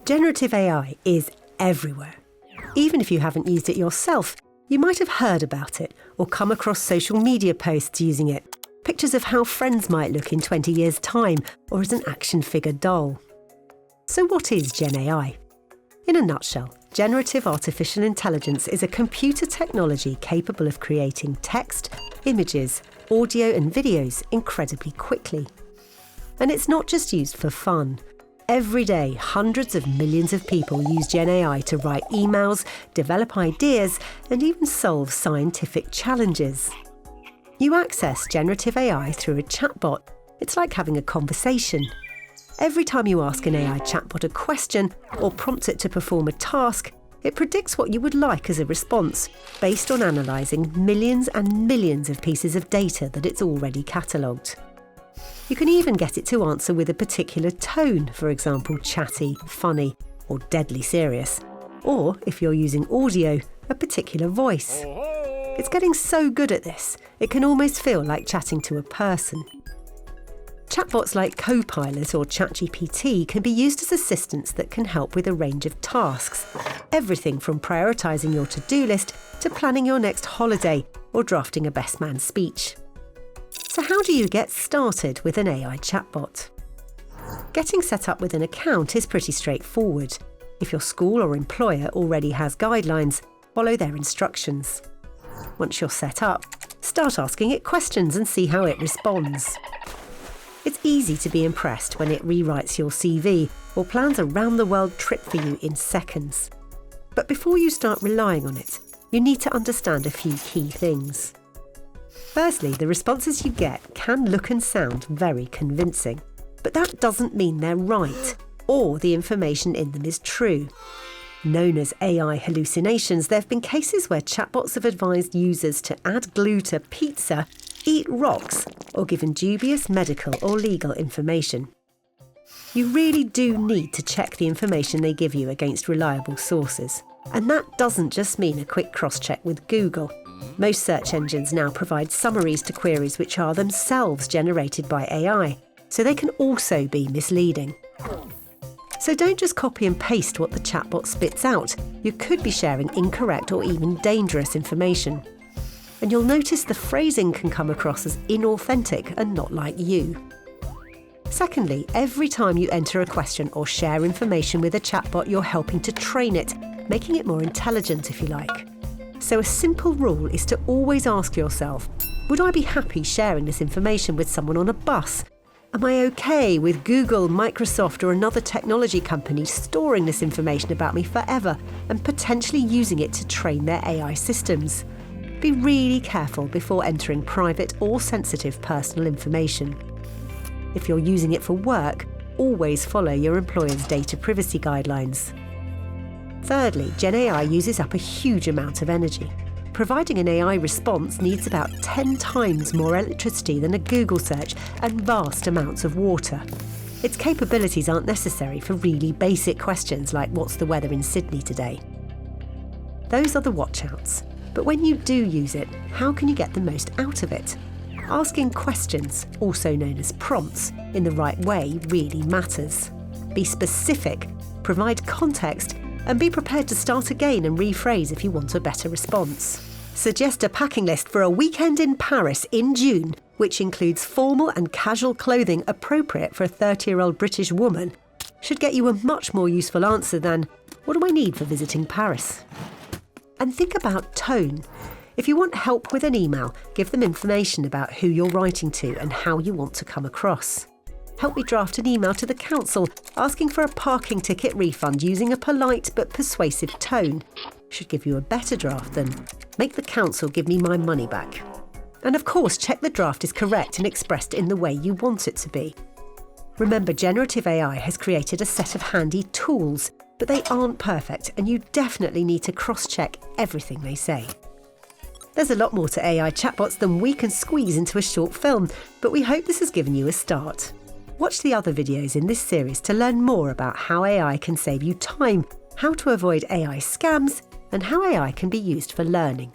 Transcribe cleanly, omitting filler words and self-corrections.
Generative AI is everywhere. Even if you haven't used it yourself, you might have heard about it or come across social media posts using it, pictures of how friends might look in 20 years' time, or as an action figure doll. So what is Gen AI? In a nutshell, generative artificial intelligence is a computer technology capable of creating text, images, audio and videos incredibly quickly. And it's not just used for fun. Every day, hundreds of millions of people use Gen AI to write emails, develop ideas, and even solve scientific challenges. You access generative AI through a chatbot. It's like having a conversation. Every time you ask an AI chatbot a question or prompt it to perform a task, it predicts what you would like as a response, based on analysing millions and millions of pieces of data that it's already catalogued. You can even get it to answer with a particular tone, for example, chatty, funny, or deadly serious. Or, if you're using audio, a particular voice. It's getting so good at this, it can almost feel like chatting to a person. Chatbots like Copilot or ChatGPT can be used as assistants that can help with a range of tasks. Everything from prioritising your to-do list to planning your next holiday or drafting a best man speech. So how do you get started with an AI chatbot? Getting set up with an account is pretty straightforward. If your school or employer already has guidelines, follow their instructions. Once you're set up, start asking it questions and see how it responds. It's easy to be impressed when it rewrites your CV or plans a round-the-world trip for you in seconds. But before you start relying on it, you need to understand a few key things. Firstly, the responses you get can look and sound very convincing, but that doesn't mean they're right or the information in them is true. Known as AI hallucinations, there have been cases where chatbots have advised users to add glue to pizza, eat rocks, or given dubious medical or legal information. You really do need to check the information they give you against reliable sources. And that doesn't just mean a quick cross-check with Google. Most search engines now provide summaries to queries which are themselves generated by AI, so they can also be misleading. So don't just copy and paste what the chatbot spits out. You could be sharing incorrect or even dangerous information. And you'll notice the phrasing can come across as inauthentic and not like you. Secondly, every time you enter a question or share information with a chatbot, you're helping to train it, making it more intelligent, if you like. So a simple rule is to always ask yourself, would I be happy sharing this information with someone on a bus? Am I okay with Google, Microsoft or another technology company storing this information about me forever and potentially using it to train their AI systems? Be really careful before entering private or sensitive personal information. If you're using it for work, always follow your employer's data privacy guidelines. Thirdly, Gen AI uses up a huge amount of energy. Providing an AI response needs about 10 times more electricity than a Google search and vast amounts of water. Its capabilities aren't necessary for really basic questions like what's the weather in Sydney today. Those are the watch-outs. But when you do use it, how can you get the most out of it? Asking questions, also known as prompts, in the right way really matters. Be specific, provide context, and be prepared to start again and rephrase if you want a better response. Suggest a packing list for a weekend in Paris in June, which includes formal and casual clothing appropriate for a 30-year-old British woman, should get you a much more useful answer than, what do I need for visiting Paris? And think about tone. If you want help with an email, give them information about who you're writing to and how you want to come across. Help me draft an email to the council asking for a parking ticket refund using a polite but persuasive tone. Should give you a better draft than, make the council give me my money back. And of course, check the draft is correct and expressed in the way you want it to be. Remember, generative AI has created a set of handy tools, but they aren't perfect and you definitely need to cross-check everything they say. There's a lot more to AI chatbots than we can squeeze into a short film, but we hope this has given you a start. Watch the other videos in this series to learn more about how AI can save you time, how to avoid AI scams, and how AI can be used for learning.